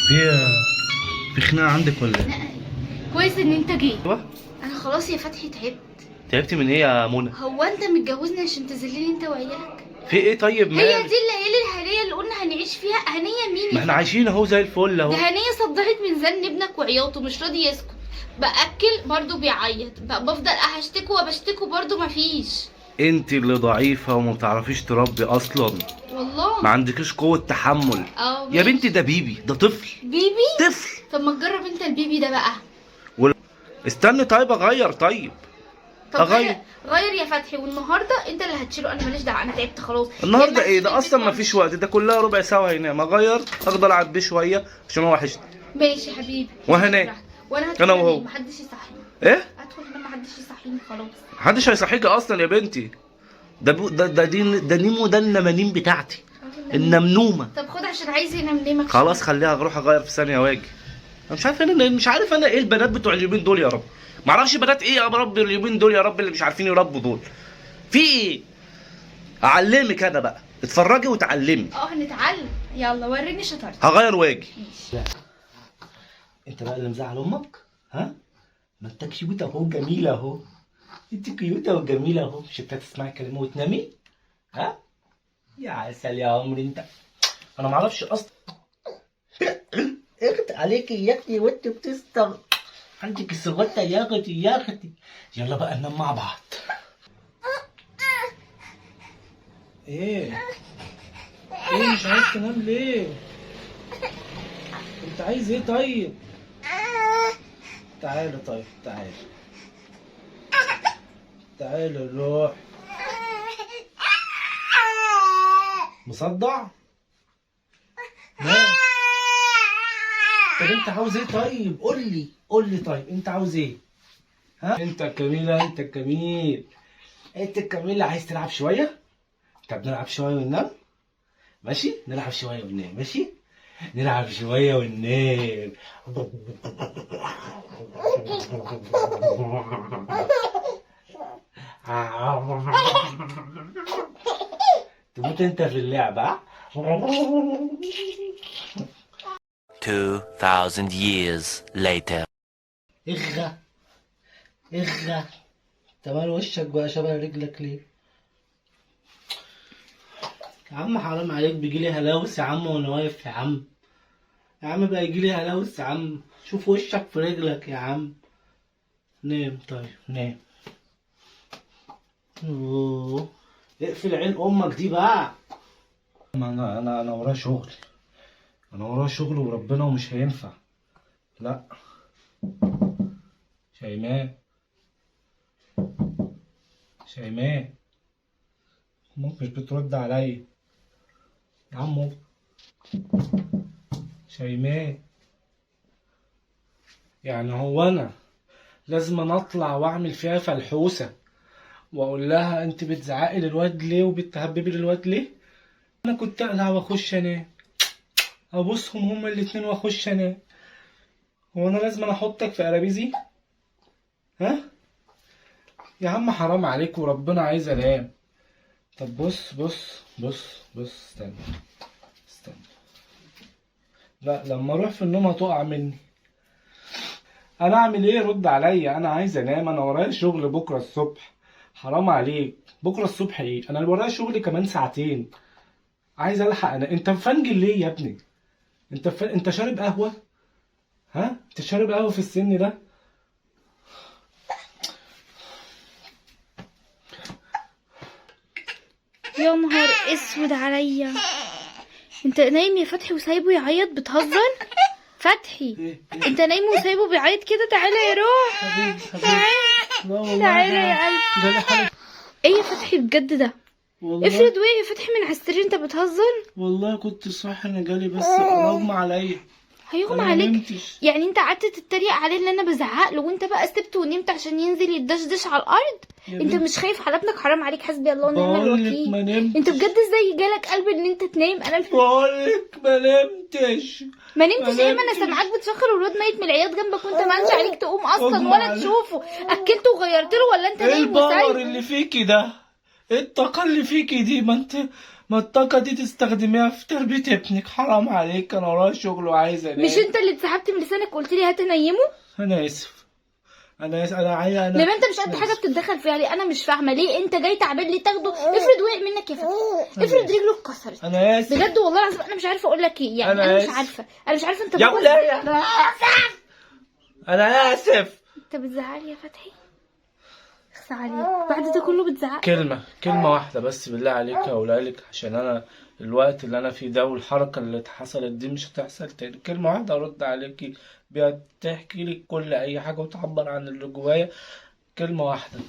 في في خناقة عندك ولا ايه؟ لا. كويس ان انت جيت. ايوه. انا خلاص يا فتحي تعبت. تعبتي من ايه يا منى؟ هو انت متجوزني عشان تذلني انت وعيالك؟ في ايه طيب هي مالك؟ دي الليالي الهنيه اللي قلنا هنعيش فيها. هنيه مين؟ ما احنا عايشين اهو زي الفل اهو. ده هنيه صدعت من زن ابنك وعياطه مش راضي يسكت. باكل برضه بيعيط، بفضل اشتكي وبشتكي برضه مفيش. انت اللي ضعيفة وما بتعرفيش تربي اصلا. والله ما عندكيش قوة تحمل. اه يا بنتي ده بيبي، ده طفل. بيبي. طفل. طب ما تجرب انت البيبي ده بقى. استني طيب اغير طيب. طب اغير. غير يا فتحي، والنهارده انت اللي هتشيله، انا ماليش دعوه، انا تعبت خلاص. النهارده يا ايه اما ده اصلا ما فيش وقت، ده كلها ربع ساعة هينام. اغير افضل العب بيه شوية عشان هو وحشني. ماشي يا حبيبي. وهنام. وانا هدخل انا وهو. انام، محدش يصحيني. ايه؟ ادخل انام محدش يصحيني خلاص. محدش هيصحيكي اصلا يا بنتي. ده نيمو، ده النمانيم بتاعتي. النمنومة. طب خد عشان عايز ينام ليه؟ مكشوف. خلاص خليها اروح اغير في ثانيه واجي. انا مش عارف انا ايه البنات بتوع اليومين دول يا رب. ما اعرفش بنات ايه يا رب اليومين دول يا رب اللي مش عارفين يربوا دول. في ايه؟ اعلمك انا بقى، اتفرجي وتعلمي. هنتعلم. يلا وريني شطارتك. هغير واجي. ماشي. انت بقى اللي مزعل امك؟ ها؟ ما انت كيوتة اهو، جميلة اهو. انت كيوتة وجميلة اهو، مش انت تسمعي كلمة وتنامي؟ ها؟ يا عسل يا عمري انت. انا ما اعرفش اصلا. اخت عليكي يا اختي وانت بتستغ. عندك السغطة يا اختي يا اختي. يلا بقى ننام مع بعض. ايه؟ ايه مش عايز تنام ليه؟ انت عايز ايه طيب؟ تعالى طيب تعالى. تعالى نروح. مصدع؟ ماشي. طب انت عاوز ايه طيب؟ قول لي طيب انت عاوز ايه؟ ها؟ انت الجميلة، انت الجميل. انت الجميل عايز تلعب شوية؟ طب نلعب شوية وننام؟ ماشي؟ نلعب شوية وننام، ماشي؟ نلعب شوية وننام. تموت انت في اللعبة. 2000 years later. اغا اغا. تمال وشك بقى شبه رجلك ليه؟ يا عم حرام عليك، بيجيلي هلاوس يا عم وانا واقف يا عم. يا عم بقى يجيلي هلاوس يا عم، شوف وشك في رجلك يا عم. نام طيب نام. اوه اقفل عين امك دي بقى. انا ورايا شغل. انا ورايا شغل وربنا ومش هينفع. لا. شيماء. شيماء. امك مش بترد عليا يا عمو. شيماء. يعني هو انا لازم أنا اطلع واعمل فيها فلحوسه واقول لها انت بتزعقي للواد ليه وبتهببي للواد ليه؟ انا كنت اقلع واخش انام، ابوسهم هما الاتنين واخش انام. هو انا لازم أنا احطك في قرابيزي؟ ها يا عم حرام عليك وربنا عايز انام. طب بص استنى. لا لما اروح في النوم هتقع مني. انا اعمل ايه؟ رد عليا، انا عايز انام، انا ورايا شغل بكره الصبح. حرام عليك، بكره الصبح ايه؟ انا ورايا شغل كمان ساعتين. عايز الحق انا. انت مفنجل ليه يا ابني؟ انت شارب قهوه؟ ها؟ انت شارب قهوه في السن ده؟ يا نهار اسود عليا. انت نايم يا فتحي وسايبه يعيط؟ بتهزر؟ فتحي انت نايم وسايبه بيعيط كده؟ تعالى يا روح. حبيبي تعالى يا قلبي. ايه يا فتحي بجد ده؟ افرض وقع يا فتحي من على السرير، انت بتهزر؟ والله كنت صاحي، انا جالي بس اغمى عليا. هيغمى أنا عليك؟ منمتش. يعني انت قعدت تتريق عليه ان انا بزعق له وانت بقى سبته ونمت عشان ينزل يتدشدش على الارض؟ انت مش خايف على ابنك؟ حرام عليك، حسبي الله ونعم الوكيل. ما نمتش. انت بجد ازاي جالك قلب ان انت تنام؟ انا بقولك ما نمتش. ما نمتش ايه؟ ما انا سامعاك بتفخر والواد ميت من العياط جنبك وانت ما عادش عليك تقوم اصلا ولا تشوفه. اكلته وغيرت له ولا انت ايه نايم الباور وسايبه؟ اللي فيكي ده؟ ايه الطاقة اللي فيكي دي؟ ما انت ما الطاقة دي تستخدميها في تربية ابنك، حرام عليك، انا ورايا شغل وعايز انام. مش انت اللي اتسحبت من لسانك قلت لي هات نيمه؟ انا اسف، انا اسف، انا عايز انا لما انت مش قد حاجه بتتدخل فيها ليه؟ انا مش فاهمه ليه انت جاي تعبان ليه تاخده؟ افرض وقع منك يا فتحي، افرض رجله اتكسرت. انا اسف بجد والله العظيم انا مش عارفه اقول لك ايه، يعني أنا انا مش آسف. عارفه، انا مش عارفه انت يا بتقول- ولية انا اسف، انا اسف. انت بتزعلي يا فتحي؟ اخس عليك، بعد ده كله بتزعق؟ كلمة واحدة بس بالله عليك هقولها لك، عشان انا الوقت اللي انا فيه ده والحركة اللي حصلت دي مش هتحصل تاني. كلمة واحدة ارد عليكي بيها تحكي لك كل اي حاجة وتعبر عن اللي جوايا. كلمة واحدة.